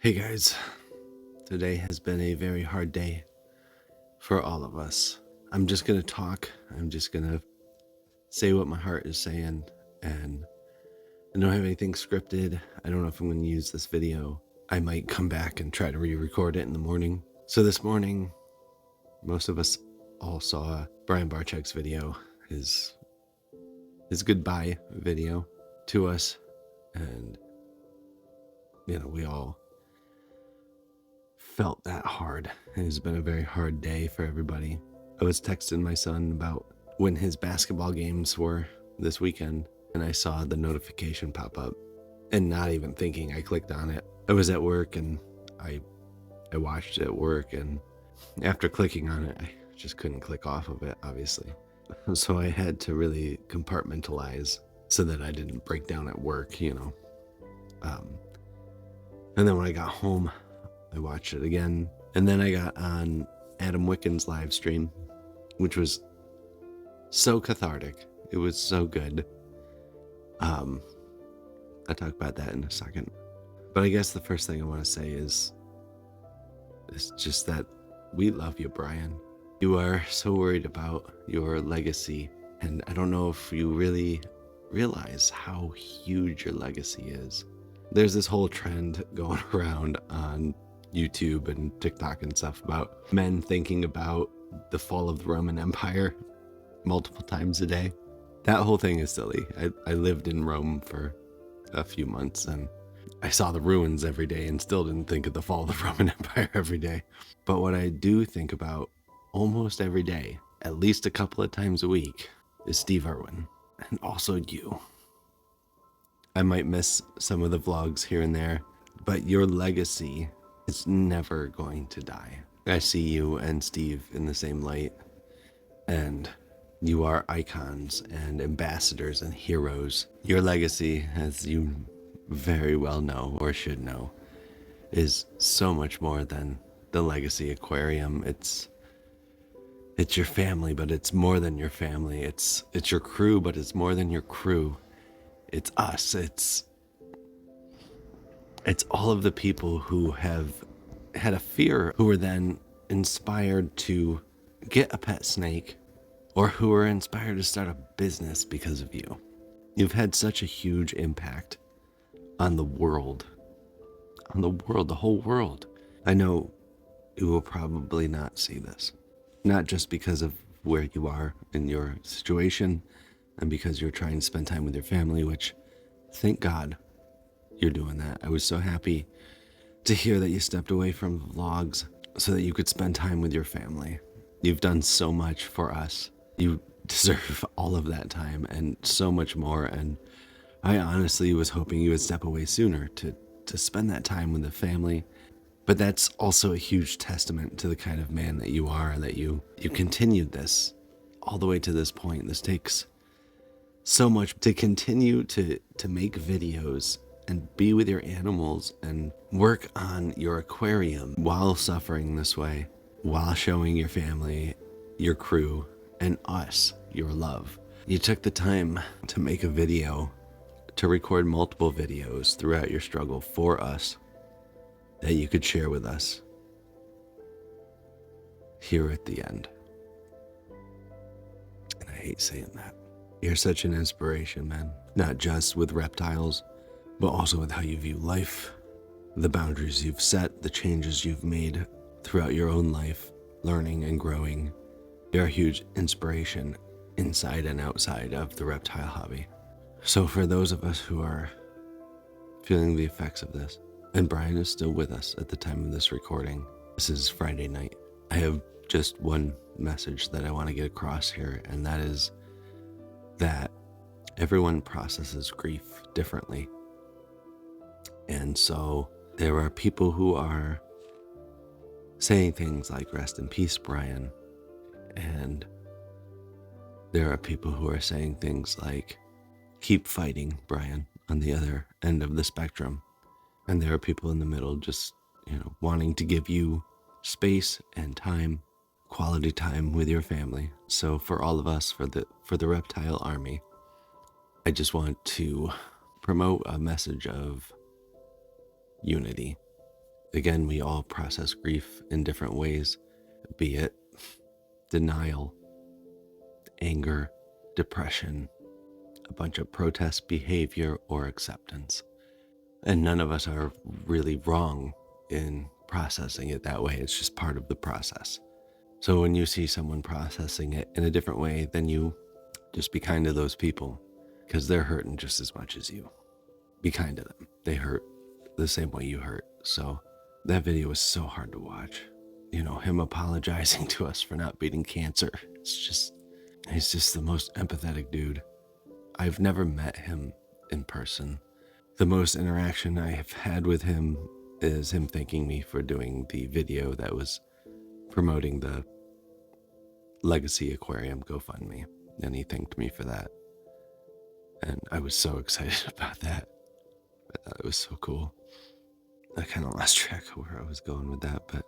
Hey guys, today has been a very hard day for all of us. I'm just gonna talk. I'm just gonna say what my heart is saying, and I don't have anything scripted. I don't know if I'm gonna use this video. I might come back and try to re-record it in the morning. So this morning, most of us all saw Brian Barczyk's video, his goodbye video to us, and we all felt that hard. It's been a very hard day for everybody. I was texting my son about when his basketball games were this weekend, and I saw the notification pop up, and not even thinking, I clicked on it. I was at work and I watched it at work, and after clicking on it, I just couldn't click off of it, obviously. So I had to really compartmentalize so that I didn't break down at work, and then when I got home, I watched it again, and then I got on Adam Wicken's live stream, which was so cathartic. It was so good. I'll talk about that in a second. But I guess the first thing I want to say is just that we love you, Brian. You are so worried about your legacy, and I don't know if you really realize how huge your legacy is. There's this whole trend going around on YouTube and TikTok and stuff about men thinking about the fall of the Roman Empire multiple times a day. That whole thing is silly. I lived in Rome for a few months, and I saw the ruins every day and still didn't think of the fall of the Roman Empire every day. But what I do think about almost every day, at least a couple of times a week, is Steve Irwin, and also you. I might miss some of the vlogs here and there, but your legacy is never going to die. I see you and Steve in the same light, and you are icons and ambassadors and heroes. Your legacy, as you very well know or should know, is so much more than the legacy Aquarium. It's your family, but it's more than your family. It's your crew, but it's more than your crew. It's us. It's all of the people who have had a fear, who were then inspired to get a pet snake, or who were inspired to start a business because of you. You've had such a huge impact on the world, the whole world. I know you will probably not see this, not just because of where you are in your situation and because you're trying to spend time with your family, which, thank God, you're doing that. I was so happy to hear that you stepped away from vlogs so that you could spend time with your family. You've done so much for us. You deserve all of that time and so much more. And I honestly was hoping you would step away sooner to spend that time with the family. But that's also a huge testament to the kind of man that you are, that you continued this all the way to this point. This takes so much to continue to make videos and be with your animals and work on your aquarium while suffering this way, while showing your family, your crew, and us your love. You took the time to make a video, to record multiple videos throughout your struggle for us that you could share with us here at the end. And I hate saying that. You're such an inspiration, man. Not just with reptiles, but also with how you view life, the boundaries you've set, the changes you've made throughout your own life, learning and growing. You're a huge inspiration inside and outside of the reptile hobby. So for those of us who are feeling the effects of this, and Brian is still with us at the time of this recording, this is Friday night, I have just one message that I want to get across here, and that is that everyone processes grief differently. And so there are people who are saying things like, "Rest in peace, Brian." And there are people who are saying things like, "Keep fighting, Brian," on the other end of the spectrum. And there are people in the middle just, wanting to give you space and time, quality time with your family. So for all of us, for the reptile army, I just want to promote a message of unity. again, we all process grief in different ways, be it denial, anger, depression, a bunch of protest behavior, or acceptance. And none of us are really wrong in processing it that way. It's just part of the process. So when you see someone processing it in a different way, then you just be kind to those people, because they're hurting just as much as you. Be kind to them. They hurt the same way you hurt. So that video was so hard to watch. You know, him apologizing to us for not beating cancer. He's just the most empathetic dude. I've never met him in person. The most interaction I have had with him is him thanking me for doing the video that was promoting the Legacy Aquarium GoFundMe. And he thanked me for that. And I was so excited about that. I thought it was so cool. I kind of lost track of where I was going with that, but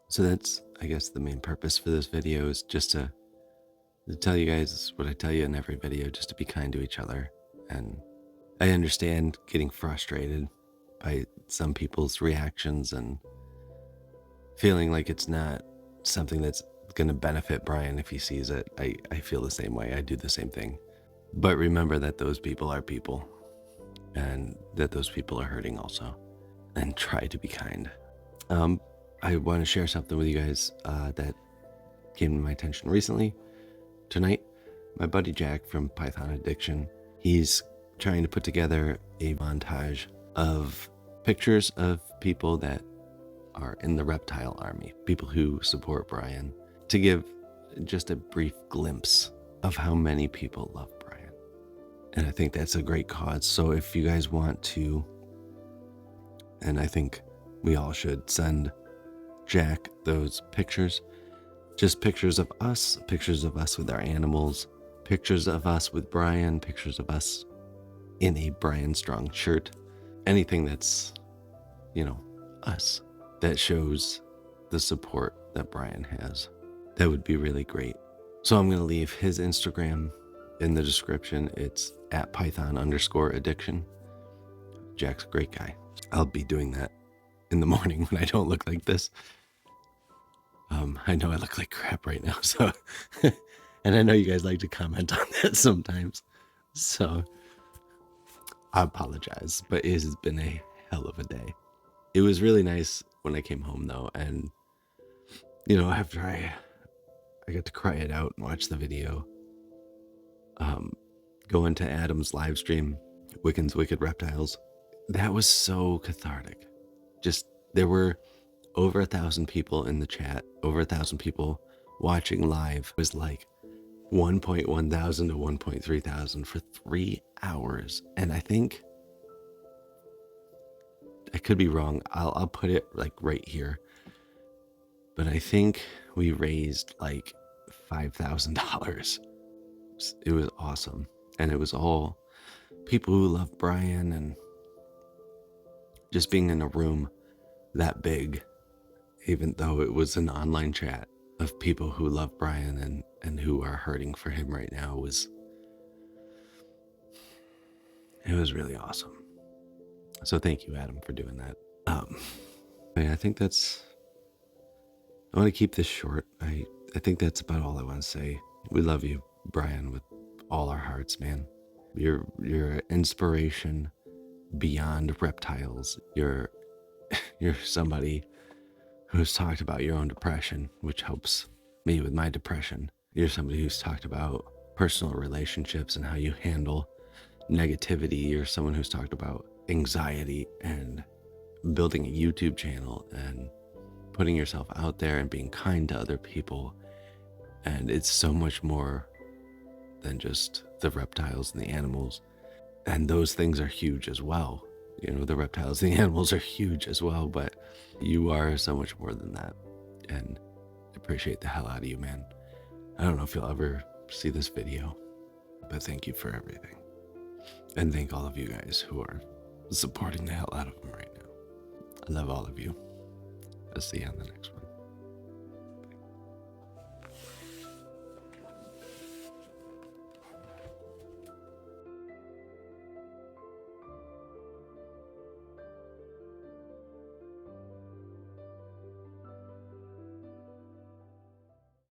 so that's, I guess, the main purpose for this video is just to tell you guys what I tell you in every video, just to be kind to each other. And I understand getting frustrated by some people's reactions and feeling like it's not something that's going to benefit Brian if he sees it. I feel the same way. I do the same thing. But remember that those people are people, and that those people are hurting also. And try to be kind. I want to share something with you guys that came to my attention recently. Tonight, my buddy Jack from Python Addiction, he's trying to put together a montage of pictures of people that are in the Reptile army, people who support Brian, to give just a brief glimpse of how many people love Brian. And I think that's a great cause. So if you guys want to, and I think we all should, send Jack those pictures, just pictures of us with our animals, pictures of us with Brian, pictures of us in a Brian Strong shirt, anything that's, us, that shows the support that Brian has. That would be really great. So I'm going to leave his Instagram in the description. It's at Python_addiction. Jack's a great guy. I'll be doing that in the morning when I don't look like this. I know I look like crap right now, so and I know you guys like to comment on that sometimes, so I apologize, but it has been a hell of a day. It was really nice when I came home though, and after I got to cry it out and watch the video, go into Adam's live stream, Wiccan's Wicked Reptiles. That was so cathartic. Just, there were over 1,000 people in the chat, over 1,000 people watching live. It was like 1.1 thousand to 1.3 thousand for 3 hours. And I think, I could be wrong, I'll put it like right here, but I think we raised like $5,000. It was awesome. And it was all people who love Brian, and just being in a room that big, even though it was an online chat of people who love Brian and who are hurting for him right now, it was really awesome. So thank you, Adam, for doing that. I think I want to keep this short. I think that's about all I want to say. We love you, Brian, with all our hearts, man. You're an inspiration beyond reptiles. You're somebody who's talked about your own depression, which helps me with my depression. You're somebody who's talked about personal relationships and how you handle negativity. You're someone who's talked about anxiety and building a YouTube channel and putting yourself out there and being kind to other people. And it's so much more than just the reptiles and the animals. And those things are huge as well. The reptiles, the animals are huge as well, but you are so much more than that. And I appreciate the hell out of you, man. I don't know if you'll ever see this video, but thank you for everything. And thank all of you guys who are supporting the hell out of them right now. I love all of you. I'll see you on the next one.